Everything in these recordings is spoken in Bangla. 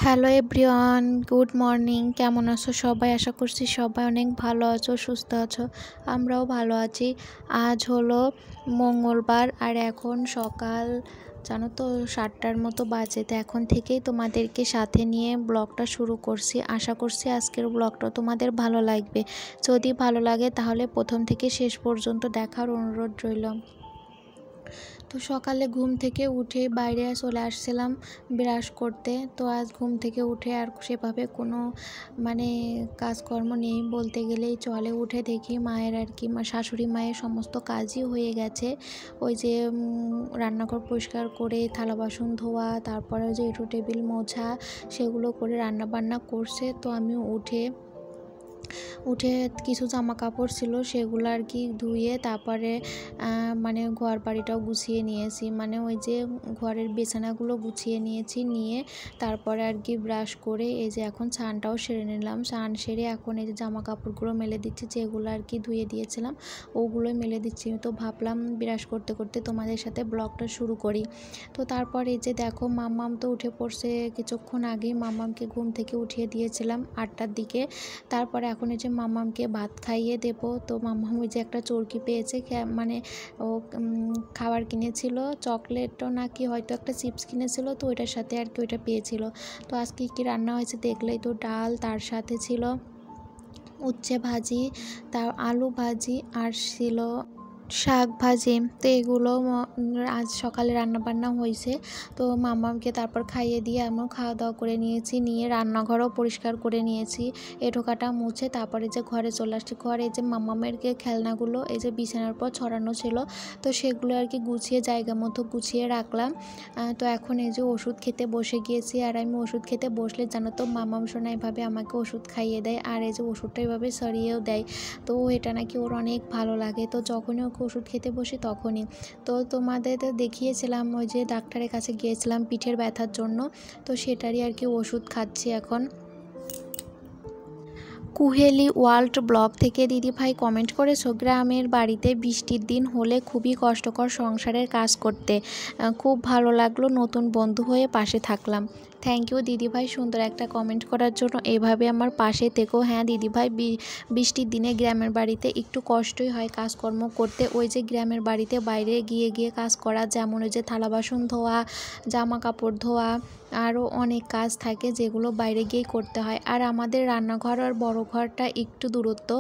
Hello everyone, good morning. কেমন আছো সবাই? আশা করছি সবাই অনেক ভালো আছো, সুস্থ আছো। আমরাও ভালো আছি। আজ হলো মঙ্গলবার আর এখন সকাল জানো তো 7টার মতো বাজে। তো এখন থেকেই তোমাদেরকে সাথে নিয়ে ব্লগটা শুরু করছি। আশা করছি আজকের ব্লগটা তোমাদের ভালো লাগবে। যদি ভালো লাগে তাহলে প্রথম থেকে শেষ পর্যন্ত দেখার অনুরোধ রইল। তো সকালে ঘুম থেকে উঠে বাইরে চলে আসছিলাম ব্রাশ করতে। তো আজ ঘুম থেকে উঠে আর সেভাবে কোনো কাজকর্ম নেই বলতে গেলেই চলে। উঠে দেখি মায়ের শাশুড়ি মায়ের সমস্ত কাজই হয়ে গেছে। ওই যে রান্নাঘর পরিষ্কার করে থালা বাসন ধোয়া, তারপরে যে এঁটো টেবিল মোছা, সেগুলো করে রান্না বান্না করছে। তো আমি উঠে কিছু জামা কাপড় ছিল সেগুলো আর কি ধুয়ে তারপরে ঘর বাড়িটাও গুছিয়ে নিয়েছি। ওই যে ঘরের বিছানাগুলো গুছিয়ে নিয়েছি, নিয়ে তারপরে আর কি ব্রাশ করে এই যে এখন স্নানটাও সেরে নিলাম। স্নান সেরে এখন এই যে জামা কাপড়গুলো মেলে দিচ্ছি, যেগুলো আর কি ধুয়ে দিয়েছিলাম ওগুলোই মেলে দিচ্ছি। তো ভাবলাম ব্রাশ করতে করতে তোমাদের সাথে ব্লগটা শুরু করি। তো তারপর এই যে দেখো মাম্মাম তো উঠে পড়ছে কিছুক্ষণ আগেই। মাম্মামকে ঘুম থেকে উঠিয়ে দিয়েছিলাম 8টার দিকে। তারপরে এখন এই যে মাম্মামকে ভাত খাইয়ে দেব। তো মাম্মাম ওই যে একটা চরকি পেয়েছে, ও খাবার কিনেছিল, চকলেটও নাকি হয়তো একটা চিপস কিনেছিল, তো ওইটার সাথে আর কি ওইটা পেয়েছিল। তো আজকে কী রান্না হয়েছে দেখলেই তো, ডাল, তার সাথে ছিল উচ্ছে ভাজি, তার আলু ভাজি, আর ছিল শাক ভাজি। তো এগুলো আজ সকালে রান্নাবান্না হয়েছে। তো মাম্মামকে তারপর খাইয়ে দিয়ে আমিও খাওয়া দাওয়া করে নিয়েছি, নিয়ে রান্নাঘরও পরিষ্কার করে নিয়েছি, এঁটো কাটা মুছে। তারপরে যে ঘরে চলে আসছি। ঘরে এই যে মাম্মামের খেলনাগুলো এই যে বিছানার পর ছড়ানো ছিল, তো সেগুলো আর কি গুছিয়ে জায়গা মতো গুছিয়ে রাখলাম। তো এখন এই যে ওষুধ খেতে বসে গিয়েছি। আর আমি ওষুধ খেতে বসলে জানো তো মাম্মাম সোনা এভাবে আমাকে ওষুধ খাইয়ে দেয়, আর এই যে ওষুধটা এভাবে সরিয়েও দেয়। তো এটা নাকি ওর অনেক ভালো লাগে। তো যখনই ওকে ওষুধ খেতে বসি তখনই। তো তোমাদের তো দেখিয়েছিলাম ওই যে ডাক্তারের কাছে গিয়েছিলাম পিঠের ব্যথার জন্য, তো সেটারই আর কি ওষুধ খাচ্ছি এখন। কুহেলি ওয়ার্ল্ড ব্লগ থেকে দিদিভাই কমেন্ট করেছো, গ্রামের বাড়িতে বৃষ্টির দিন হলে খুবই কষ্টকর সংসারের কাজ করতে, খুব ভালো লাগলো, নতুন বন্ধু হয়ে পাশে থাকলাম। থ্যাংক ইউ দিদিভাই সুন্দর একটা কমেন্ট করার জন্য। এভাবে আমার পাশে থেকো। হ্যাঁ দিদিভাই, বৃষ্টির দিনে গ্রামের বাড়িতে একটু কষ্টই হয় কাজকর্ম করতে। ওই যে গ্রামের বাড়িতে বাইরে গিয়ে গিয়ে কাজ করা, যেমন ওই যে থালা বাসন ধোয়া, জামা কাপড় ধোয়া, আরও অনেক কাজ থাকে যেগুলো বাইরে গিয়েই করতে হয়। আর আমাদের রান্নাঘর আর বড় ঘরটা একটু দূরত্ব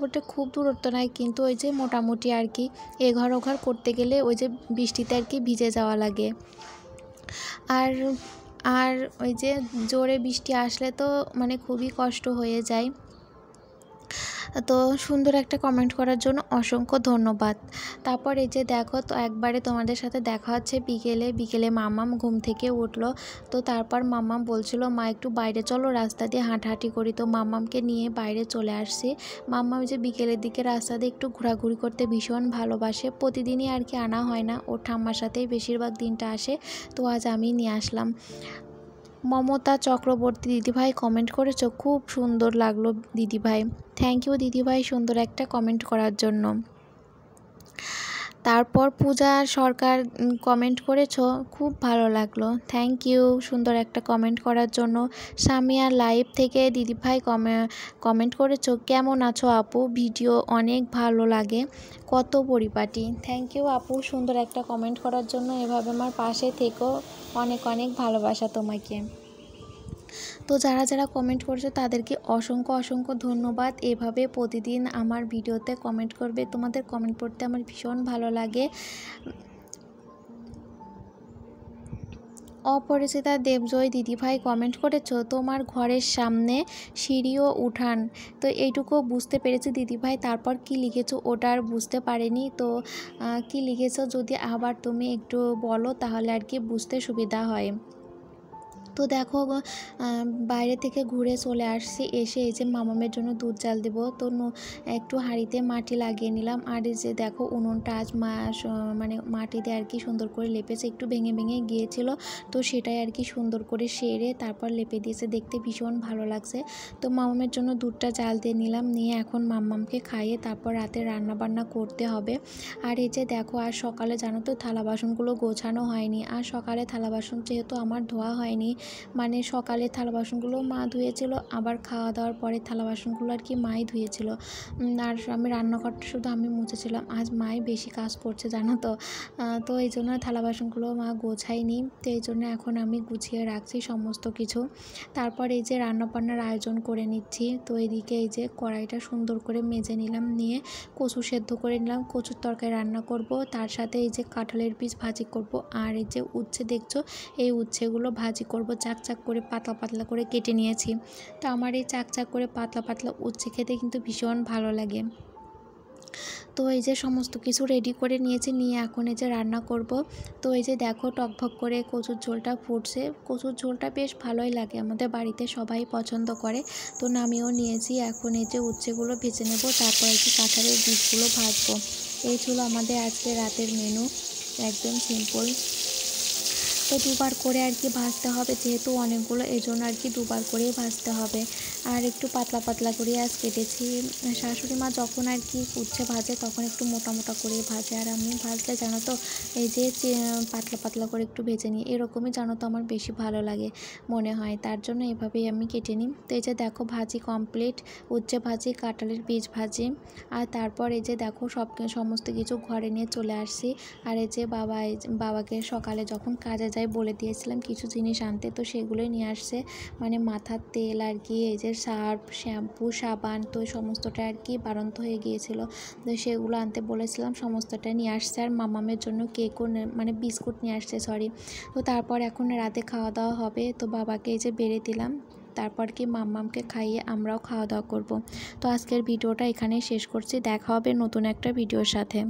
বলতে খুব দূরত্ব নয়, কিন্তু ওই যে মোটামুটি আর কি এঘর ওঘর করতে গেলে ওই যে বৃষ্টিতে আর কি ভিজে যাওয়া লাগে। আর আর ওই যে জোরে বৃষ্টি আসলে তো খুবই কষ্ট হয়ে যায়। তো সুন্দর একটা কমেন্ট করার জন্য অসংখ্য ধন্যবাদ। তারপর এই যে দেখো, তো একবারে তোমাদের সাথে দেখা হচ্ছে বিকেলে মাম্মাম ঘুম থেকে উঠলো। তো তারপর মাম্মাম বলছিল মা একটু বাইরে চলো, রাস্তা দিয়ে হাঁটাহাঁটি করি। তো মাম্মামকে নিয়ে বাইরে চলে আসছি। মাম্মাম যে বিকেলের দিকে রাস্তা দিয়ে একটু ঘোরাঘুরি করতে ভীষণ ভালোবাসে। প্রতিদিনই আর কি আনা হয় না, ওর ঠাম্মার সাথেই বেশিরভাগ দিনটা আসে। তো আজ আমি নিয়ে আসলাম। মমতা চক্রবর্তী দিদিভাই কমেন্ট করেছো, খুব সুন্দর লাগলো দিদিভাই। থ্যাংক ইউ দিদিভাই সুন্দর একটা কমেন্ট করার জন্য। তারপর পূজা সরকার কমেন্ট করেছো, খুব ভালো লাগলো। থ্যাংক ইউ সুন্দর একটা কমেন্ট করার জন্য। সামিয়া লাইভ থেকে দিদিভাই কমেন্ট করেছো, কেমন আছো আপু, ভিডিও অনেক ভালো লাগে, কত পরিপাটি। থ্যাংক ইউ আপু সুন্দর একটা কমেন্ট করার জন্য। এভাবে আমার পাশে থেকো, অনেক অনেক ভালোবাসা তোমাকে। তো যারা যারা কমেন্ট করছে তাদেরকে অসংখ্য ধন্যবাদ। এভাবে প্রতিদিন আমার ভিডিওতে কমেন্ট করবে, তোমাদের কমেন্ট পড়তে আমার ভীষণ ভালো লাগে। অপরিচিতা দেবজয় দিদিভাই কমেন্ট করেছো, তোমার ঘরের সামনে সিঁড়ি ও উঠান। তো এইটুকু বুঝতে পেরেছি দিদিভাই, তারপর কি লিখেছো ওটা আর বুঝতে পারিনি। তো কি লিখেছো যদি আবার তুমি একটু বলো তাহলে আর কি বুঝতে সুবিধা হয়। তো দেখো বাইরে থেকে ঘুরে চলে আসছি, এসে এই যে মামামের জন্য দুধ জাল দেবো। তো একটু হাঁড়িতে মাটি লাগিয়ে নিলাম। আর এই যে দেখো উনুনটা আজ মাটি দিয়ে আর কি সুন্দর করে লেপেছে, একটু ভেঙে ভেঙে গিয়েছিল, তো সেটাই আর কি সুন্দর করে সেরে তারপর লেপে দিয়েছে, দেখতে ভীষণ ভালো লাগছে। তো মামামের জন্য দুধটা জাল দিয়ে নিলাম, নিয়ে এখন মাম্মামকে খাইয়ে তারপর রাতে রান্না বান্না করতে হবে। আর এই যে দেখো আর সকালে জানো তো থালা বাসনগুলো গোছানো হয়নি, আর সকালে থালা বাসন যেহেতু আমার ধোয়া হয়নি, মানে সকালে থালা বাসনগুলো মা ধুয়েছিল, আবার খাওয়া দাওয়ার পরে থালা বাসনগুলো আর কি মাই ধুয়েছিল। আর আমি রান্নাঘরটা শুধু আমি মুছেছিলাম। আজ মাই বেশি কাজ করছে জানো তো। তো এই জন্য থালা বাসনগুলো মা গোছায়নি, তো এই জন্য এখন আমি গুছিয়ে রাখছি সমস্ত কিছু। তারপর এই যে রান্নাবান্নার আয়োজন করে নিচ্ছি। তো এদিকে এই যে কড়াইটা সুন্দর করে মেজে নিলাম, নিয়ে কচু সেদ্ধ করে নিলাম, কচুর তরকারি রান্না করব, তার সাথে এই যে কাঁঠালের বীজ ভাজি করব, আর এই যে উচ্ছে দেখছো এই উচ্ছেগুলো ভাজি করব। চাক চাক করে পাতলা পাতলা করে কেটে নিয়েছি। তো আমার এই চাক চাক করে পাতলা পাতলা উচ্ছে খেতে কিন্তু ভীষণ ভালো লাগে। তো এই যে সমস্ত কিছু রেডি করে নিয়েছি, নিয়ে এখন এই যে রান্না করব। তো এই যে দেখো টকভক করে কচুর ঝোলটা ফুটছে। কচুর ঝোলটা বেশ ভালোই লাগে, আমাদের বাড়িতে সবাই পছন্দ করে। তো নামিয়েও নিয়েছি। এখন এই যে উচ্ছেগুলো ভেজে নেব, তারপর এই যে কাঁঠালের বীজগুলো ভাজবো। এই ছিল আমাদের আজকে রাতের মেনু, একদম সিম্পল। তো দুবার করে আর কি ভাজতে হবে, যেহেতু অনেকগুলো এই জন্য আর কি দুবার করেই ভাজতে হবে। আর একটু পাতলা পাতলা করে আজ কেটেছি। শাশুড়ি মা যখন আর কি উচ্ছে ভাজে তখন একটু মোটা মোটা করেই ভাজে, আর আমি ভাজলে জানো তো এই যে পাতলা পাতলা করে একটু ভেজে নিই, এরকমই জানো তো আমার বেশি ভালো লাগে মনে হয়, তার জন্য এভাবেই আমি কেটে নিই। তো এই যে দেখো ভাজি কমপ্লিট, উচ্ছে ভাজি, কাঁঠালের বীজ ভাজি। আর তারপর এই যে দেখো সমস্ত কিছু ঘরে নিয়ে চলে আসছি। আর এই যে বাবাকে সকালে যখন কাজে যাই বলে দিয়েছিলাম কিছু জিনিস আনতে, তো সেগুলোই নিয়ে আসছে। মানে মাথার তেল আর কি, এই যে সার্ফ, শ্যাম্পু, সাবান, তো সমস্তটা আর কি বাড়ন্ত হয়ে গিয়েছিল, তো সেগুলো আনতে বলেছিলাম, সমস্তটা নিয়ে আসছে। আর মামামের জন্য কেকও মানে বিস্কুট নিয়ে আসছে, সরি। তো তারপর এখন রাতে খাওয়া দাওয়া হবে। তো বাবাকে এই যে বেড়ে দিলাম, তারপর কি মাম্মামকে খাইয়ে আমরাও খাওয়া দাওয়া করব। তো আজকের ভিডিওটা এখানেই শেষ করছি, দেখা হবে নতুন একটা ভিডিওর সাথে।